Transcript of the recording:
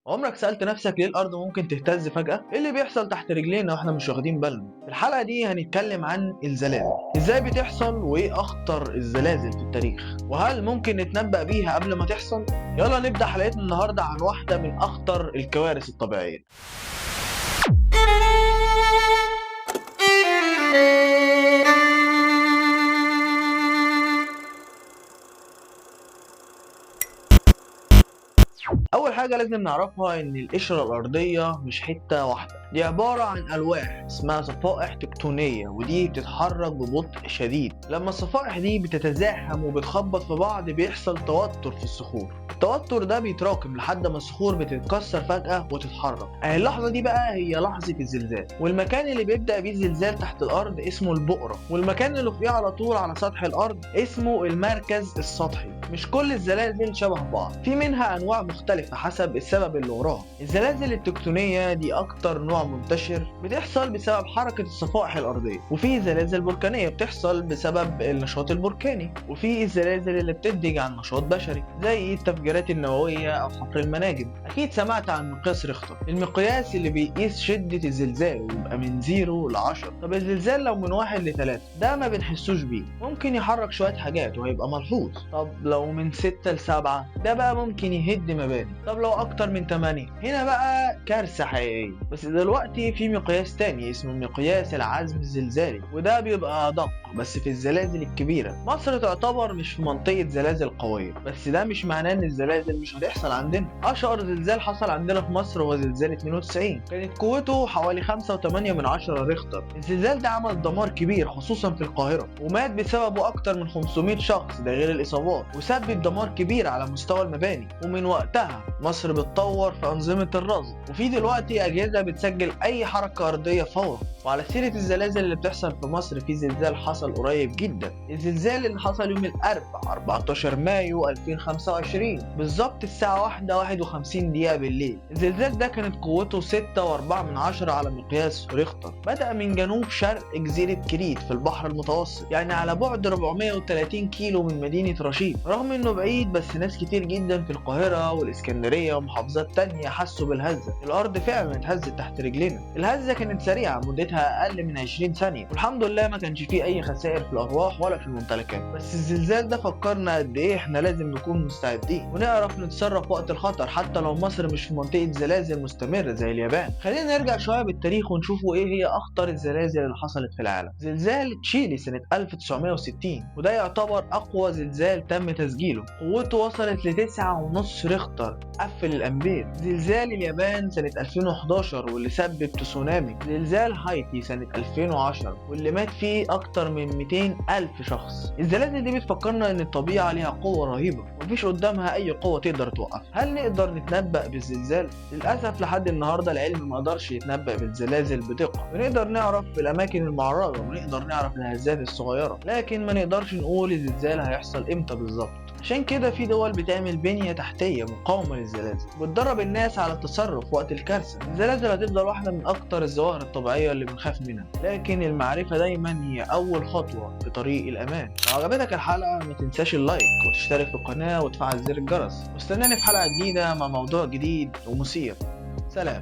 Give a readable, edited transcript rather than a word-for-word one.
عمرك سألت نفسك ليه الأرض ممكن تهتز فجأة؟ إيه اللي بيحصل تحت رجلينا وإحنا مش واخدين بالنا؟ في الحلقة دي هنتكلم عن الزلازل، إزاي بتحصل وإيه أخطر الزلازل في التاريخ، وهل ممكن نتنبأ بيها قبل ما تحصل؟ يلا نبدأ حلقتنا النهاردة عن واحدة من أخطر الكوارث الطبيعية. أول حاجة لازم نعرفها إن القشرة الأرضية مش حتة واحدة، دي عبارة عن ألواح اسمها صفائح تكتونية، ودي بتتحرك ببطء شديد. لما الصفائح دي بتتزاحم وبتخبط في بعض بيحصل توتر في الصخور، التوتر ده بيتراكم لحد ما الصخور بتتكسر فجأة وتتحرك. اللحظة دي بقى هي لحظة الزلزال، والمكان اللي بيبدأ بيه الزلزال تحت الأرض اسمه البؤرة، والمكان اللي فوقيه على طول على سطح الأرض اسمه المركز السطحي. مش كل الزلازل شبه بعض، في منها أنواع مختلفة حسب السبب اللي وراها. الزلازل التكتونية دي أكتر نوع منتشر، بتحصل بسبب حركة الصفائح الأرضية، وفي زلازل بركانية بتحصل بسبب النشاط البركاني، وفي الزلازل اللي بتنتج عن نشاط بشري زي التفجيرات النووية أو حفر المناجم. أكيد سمعت عن مقياس ريختر، المقياس اللي بيقيس شدة الزلزال ويبقى من 0 ل 10. طب الزلزال لو من 1 ل 3 ده ما بنحسوش بيه، ممكن يحرك شوية حاجات وهيبقى ملحوظ. طب لو من 6 ل 7 ده بقى ممكن يهد مباني. طب لو أكتر من 8 هنا بقى كارثة حقيقية. بس دلوقتي في مقياس تاني اسمه مقياس العزم الزلزالي، وده بيبقى أدق بس في الزلازل الكبيرة. مصر تعتبر مش في منطقة زلازل قوية، بس ده مش معناه إن الزلازل مش هتحصل عندنا. أشهر زلزال حصل عندنا في مصر هو زلزال 92، كانت قوته حوالي 5.8 ريختر. الزلزال ده عمل دمار كبير خصوصا في القاهرة، ومات بسببه أكتر من 500 شخص، ده غير الإصابات، وسبب دمار كبير على مستوى المباني. ومن وقتها مصر بتطور في أنظمة الرصد، وفي دلوقتي أجهزة بتسجل أي حركة أرضية فورا. وعلى سيرة الزلازل اللي بتحصل في مصر، في زلزال حصل قريب جدا، الزلزال اللي حصل يوم الأربعاء 14 مايو 2025 بالظبط الساعة 1:51 بالليل. الزلزال ده كانت قوته 6.4 على مقياس ريختر، بدأ من جنوب شرق جزيرة كريت في البحر المتوسط، يعني على بعد 430 كيلو من مدينة رشيد. رغم انه بعيد، بس ناس كتير جدا في القاهرة والإسكندرية ومحافظات تانية حسوا بالهزة. الأرض فعلا اتهزت تحت رجلنا. الهزة كانت سريعة، مدتها أقل من 20 ثانية، والحمد لله ما كانش فيه أي خسائر في الأرواح ولا في الممتلكات. بس الزلزال ده فكرنا قد إيه إحنا لازم نكون مستعدين ونعرف نتصرف وقت الخطر، حتى لو مصر مش في منطقة زلازل مستمرة زي اليابان. خلينا نرجع شوية بالتاريخ ونشوفوا إيه هي أخطر الزلازل اللي حصلت في العالم. زلزال تشيلي سنة 1960، وده يعتبر أقوى زلزال تم تسجيله، قوته وصلت ل 9.5 ريختر، قفل الأنبير. زلزال اليابان سنة 2011 واللي سبب تسونامي. زلزال هايتي سنة 2010 واللي مات فيه أكتر من 200 ألف شخص. الزلازل دي بتفكرنا إن الطبيعة ليها قوة رهيبة ومفيش قدامها أي قوة تقدر توقفها. هل نقدر نتنبأ بالزلزال؟ للأسف لحد النهاردة العلم ما قدرش يتنبأ بالزلازل بدقة. بنقدر نعرف في الأماكن المعرضة ونقدر نعرف الهزات الصغيرة، لكن ما نقدرش نقول الزلزال هيحصل إمتى بالظبط. عشان كده في دول بتعمل بنية تحتية مقاومة للزلازل، وبتدرب الناس على التصرف وقت الكارثة. الزلازل هتفضل واحدة من أكتر الظواهر الطبيعية اللي بنخاف منها، لكن المعرفة دايما هي أول خطوة في طريق الأمان. لو عجبتك الحلقة ما تنساش اللايك وتشترك في القناة وتفعل زر الجرس، واستناني في حلقة جديدة مع موضوع جديد ومثير. سلام.